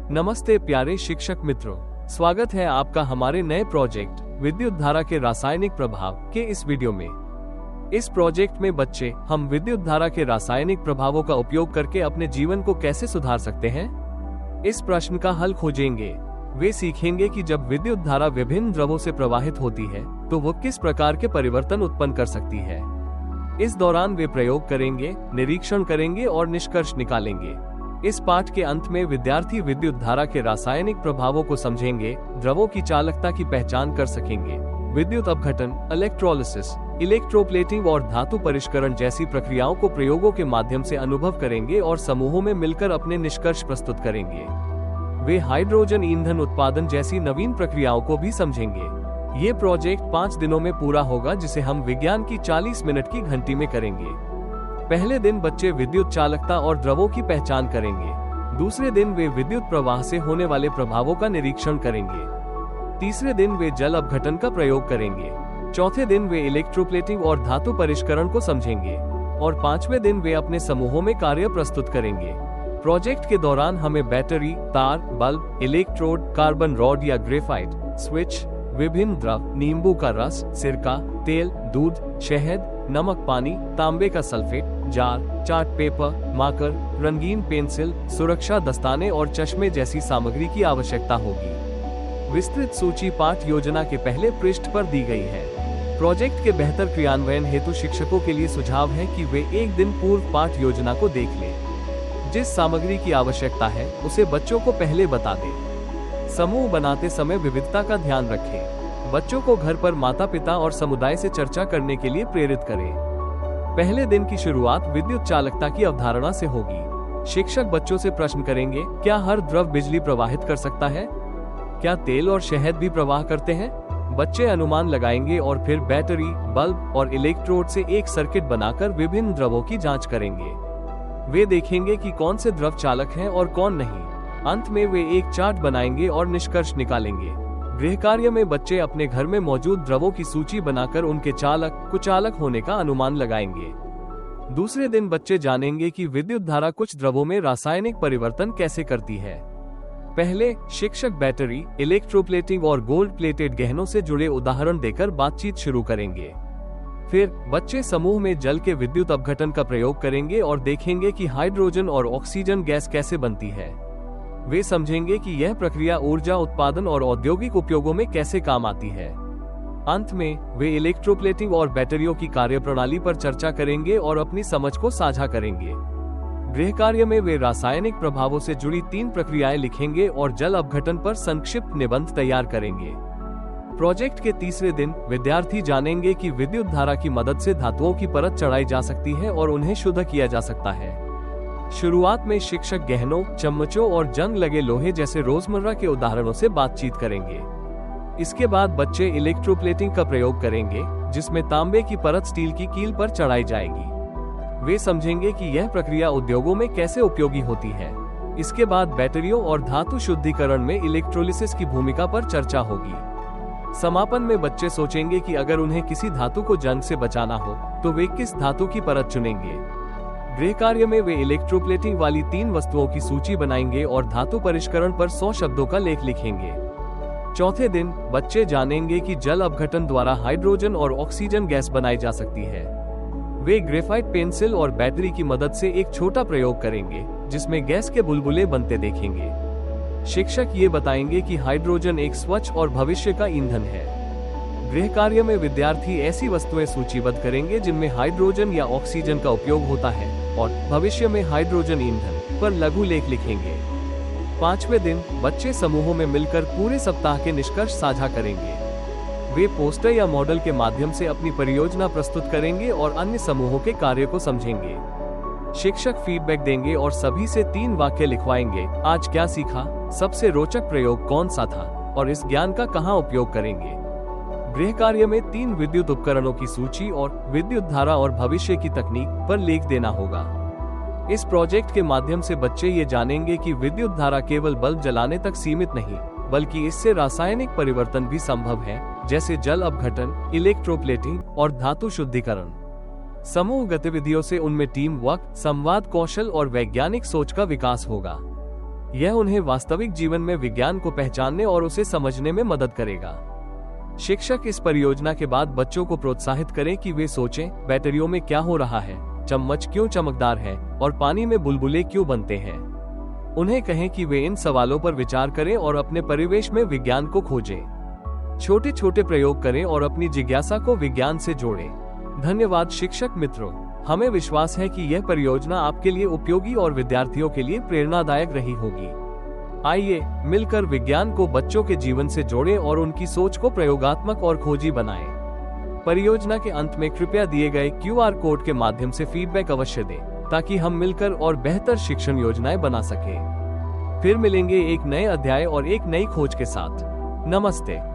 नमस्ते प्यारे शिक्षक मित्रों, स्वागत है आपका हमारे नए प्रोजेक्ट विद्युत धारा के रासायनिक प्रभाव के इस वीडियो में। इस प्रोजेक्ट में बच्चे हम विद्युत धारा के रासायनिक प्रभावों का उपयोग करके अपने जीवन को कैसे सुधार सकते हैं, इस प्रश्न का हल खोजेंगे। वे सीखेंगे कि जब विद्युत धारा विभिन्न द्रवों से प्रवाहित होती है तो वो किस प्रकार के परिवर्तन उत्पन्न कर सकती है। इस दौरान वे प्रयोग करेंगे, निरीक्षण करेंगे और निष्कर्ष निकालेंगे। इस पाठ के अंत में विद्यार्थी विद्युत धारा के रासायनिक प्रभावों को समझेंगे, द्रवों की चालकता की पहचान कर सकेंगे, विद्युत अपघटन, इलेक्ट्रोलिसिस, इलेक्ट्रोप्लेटिंग और धातु परिष्करण जैसी प्रक्रियाओं को प्रयोगों के माध्यम से अनुभव करेंगे और समूहों में मिलकर अपने निष्कर्ष प्रस्तुत करेंगे। वे हाइड्रोजन ईंधन उत्पादन जैसी नवीन प्रक्रियाओं को भी समझेंगे। ये प्रोजेक्ट 5 दिनों में पूरा होगा, जिसे हम विज्ञान की 40 मिनट की घंटी में करेंगे। पहले दिन बच्चे विद्युत चालकता और द्रवों की पहचान करेंगे। दूसरे दिन वे विद्युत प्रवाह से होने वाले प्रभावों का निरीक्षण करेंगे। तीसरे दिन वे जल अपघटन का प्रयोग करेंगे। चौथे दिन वे इलेक्ट्रोप्लेटिंग और धातु परिष्करण को समझेंगे और 5वें दिन वे अपने समूहों में कार्य प्रस्तुत करेंगे। प्रोजेक्ट के दौरान हमें बैटरी, तार, बल्ब, इलेक्ट्रोड, कार्बन रॉड या ग्रेफाइट, स्विच, विभिन्न द्रव, नींबू का रस, सिरका, तेल, दूध, शहद, नमक, पानी, तांबे का sulphate, jar, chart paper, marker, रंगीन पेंसिल, सुरक्षा दस्ताने और चश्मे जैसी सामग्री की आवश्यकता होगी। विस्तृत सूची पाठ योजना के पहले पृष्ठ पर दी गई है। प्रोजेक्ट के बेहतर क्रियान्वयन हेतु शिक्षकों के लिए सुझाव है कि वे एक दिन पूर्व पाठ योजना को देख लें। जिस सामग्री की आवश्यकता है उसे बच्चों को पहले बता दें। समूह बनाते समय विविधता का ध्यान रखें। बच्चों को घर पर माता पिता और समुदाय से चर्चा करने के लिए प्रेरित करें। पहले दिन की शुरुआत विद्युत चालकता की अवधारणा से होगी। शिक्षक बच्चों से प्रश्न करेंगे, क्या हर द्रव बिजली प्रवाहित कर सकता है? क्या तेल और शहद भी प्रवाह करते हैं? बच्चे अनुमान लगाएंगे और फिर बैटरी, बल्ब और इलेक्ट्रोड से एक सर्किट बनाकर विभिन्न द्रवों की जांच करेंगे। वे देखेंगे कि कौन से द्रव चालक हैं और कौन नहीं। अंत में वे एक चार्ट बनाएंगे और निष्कर्ष निकालेंगे। गृह कार्य में बच्चे अपने घर में मौजूद द्रवों की सूची बनाकर उनके चालक, कुचालक होने का अनुमान लगाएंगे। दूसरे दिन बच्चे जानेंगे कि विद्युत धारा कुछ द्रवों में रासायनिक परिवर्तन कैसे करती है। पहले शिक्षक बैटरी, इलेक्ट्रोप्लेटिंग और गोल्ड प्लेटेड गहनों से जुड़े उदाहरण देकर बातचीत शुरू करेंगे। फिर बच्चे समूह में जल के विद्युत अपघटन का प्रयोग करेंगे और देखेंगे कि हाइड्रोजन और ऑक्सीजन गैस कैसे बनती है। वे समझेंगे कि यह प्रक्रिया ऊर्जा उत्पादन और औद्योगिक उपयोगों में कैसे काम आती है। अंत में वे इलेक्ट्रोप्लेटिंग और बैटरियों की कार्यप्रणाली पर चर्चा करेंगे और अपनी समझ को साझा करेंगे। गृह कार्य में वे रासायनिक प्रभावों से जुड़ी 3 प्रक्रियाएं लिखेंगे और जल अपघटन पर संक्षिप्त निबंध तैयार करेंगे। प्रोजेक्ट के तीसरे दिन विद्यार्थी जानेंगे कि विद्युत धारा की मदद से धातुओं की परत चढ़ाई जा सकती है और उन्हें शुद्ध किया जा सकता है। शुरुआत में शिक्षक गहनों, चम्मचों और जंग लगे लोहे जैसे रोजमर्रा के उदाहरणों से बातचीत करेंगे। इसके बाद बच्चे इलेक्ट्रोप्लेटिंग का प्रयोग करेंगे, जिसमें तांबे की परत स्टील की कील पर चढ़ाई जाएगी। वे समझेंगे कि यह प्रक्रिया उद्योगों में कैसे उपयोगी होती है। इसके बाद बैटरियों और धातु शुद्धिकरण में इलेक्ट्रोलिसिस की भूमिका पर चर्चा होगी। समापन में बच्चे सोचेंगे कि अगर उन्हें किसी धातु को जंग से बचाना हो तो वे किस धातु की परत चुनेंगे। गृह कार्य में वे इलेक्ट्रोप्लेटिंग वाली 3 वस्तुओं की सूची बनाएंगे और धातु परिष्करण पर 100 शब्दों का लेख लिखेंगे। चौथे दिन बच्चे जानेंगे कि जल अपघटन द्वारा हाइड्रोजन और ऑक्सीजन गैस बनाई जा सकती है। वे ग्रेफाइट पेंसिल और बैटरी की मदद से एक छोटा प्रयोग करेंगे, जिसमें गैस के बुलबुले बनते देखेंगे। शिक्षक ये बताएंगे कि हाइड्रोजन एक स्वच्छ और भविष्य का ईंधन है। गृह कार्य में विद्यार्थी ऐसी वस्तुएं सूचीबद्ध करेंगे जिनमें हाइड्रोजन या ऑक्सीजन का उपयोग होता है और भविष्य में हाइड्रोजन ईंधन पर लघु लेख लिखेंगे। 5वें दिन बच्चे समूहों में मिलकर पूरे सप्ताह के निष्कर्ष साझा करेंगे। वे पोस्टर या मॉडल के माध्यम से अपनी परियोजना प्रस्तुत करेंगे और अन्य समूहों के कार्य को समझेंगे। शिक्षक फीडबैक देंगे और सभी से 3 वाक्य लिखवाएंगे। आज क्या सीखा, सबसे रोचक प्रयोग कौन सा था और इस ज्ञान का कहाँ उपयोग करेंगे। गृह कार्य में 3 विद्युत उपकरणों की सूची और विद्युत धारा और भविष्य की तकनीक पर लेख देना होगा। इस प्रोजेक्ट के माध्यम से बच्चे ये जानेंगे कि विद्युत धारा केवल बल्ब जलाने तक सीमित नहीं, बल्कि इससे रासायनिक परिवर्तन भी संभव है, जैसे जल अपघटन, इलेक्ट्रोप्लेटिंग और धातु शुद्धिकरण। समूह गतिविधियों से उनमें टीम वर्क, संवाद कौशल और वैज्ञानिक सोच का विकास होगा। यह उन्हें वास्तविक जीवन में विज्ञान को पहचानने और उसे समझने में मदद करेगा। शिक्षक इस परियोजना के बाद बच्चों को प्रोत्साहित करें कि वे सोचें, बैटरियों में क्या हो रहा है, चम्मच क्यों चमकदार है और पानी में बुलबुले क्यों बनते हैं। उन्हें कहें कि वे इन सवालों पर विचार करें और अपने परिवेश में विज्ञान को खोजें। छोटे छोटे प्रयोग करें और अपनी जिज्ञासा को विज्ञान से जोड़ें। धन्यवाद शिक्षक मित्रों, हमें विश्वास है कि यह परियोजना आपके लिए उपयोगी और विद्यार्थियों के लिए प्रेरणादायक रही होगी। आइए मिलकर विज्ञान को बच्चों के जीवन से जोड़ें और उनकी सोच को प्रयोगात्मक और खोजी बनाएं। परियोजना के अंत में कृपया दिए गए QR कोड के माध्यम से फीडबैक अवश्य दें, ताकि हम मिलकर और बेहतर शिक्षण योजनाएं बना सकें। फिर मिलेंगे एक नए अध्याय और एक नई खोज के साथ। नमस्ते।